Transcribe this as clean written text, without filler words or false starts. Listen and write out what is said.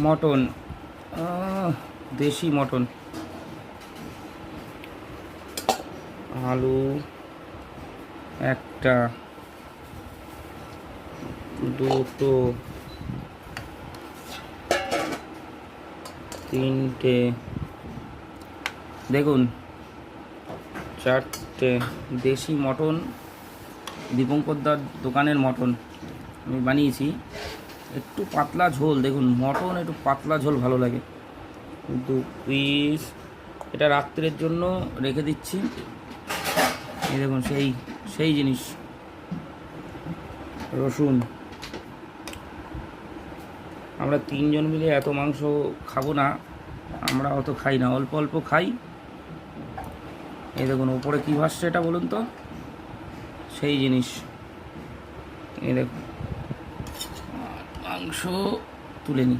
Mutton, দেশি mutton, আলু একটা, দুটো, তিনটে, দেখুন চারটে। দেশি মটন, দীপঙ্করদার দোকানের মটন আমি বানিয়েছি। একটু পাতলা ঝোল, দেখুন মটন একটু পাতলা ঝোল ভালো লাগে। 2 পিস, এটা রাত্রের জন্য রেখে দিচ্ছি। এই দেখুন সেই সেই জিনিস। রসুন, আমরা 3 জন মিলে এত মাংস খাবো না, আমরা অত খাই না, অল্প অল্প খাই। এই দেখুন ওপরে কী ভাসছে এটা বলুন তো, সেই জিনিস। এই দেখুন মাংস তুলে নিই।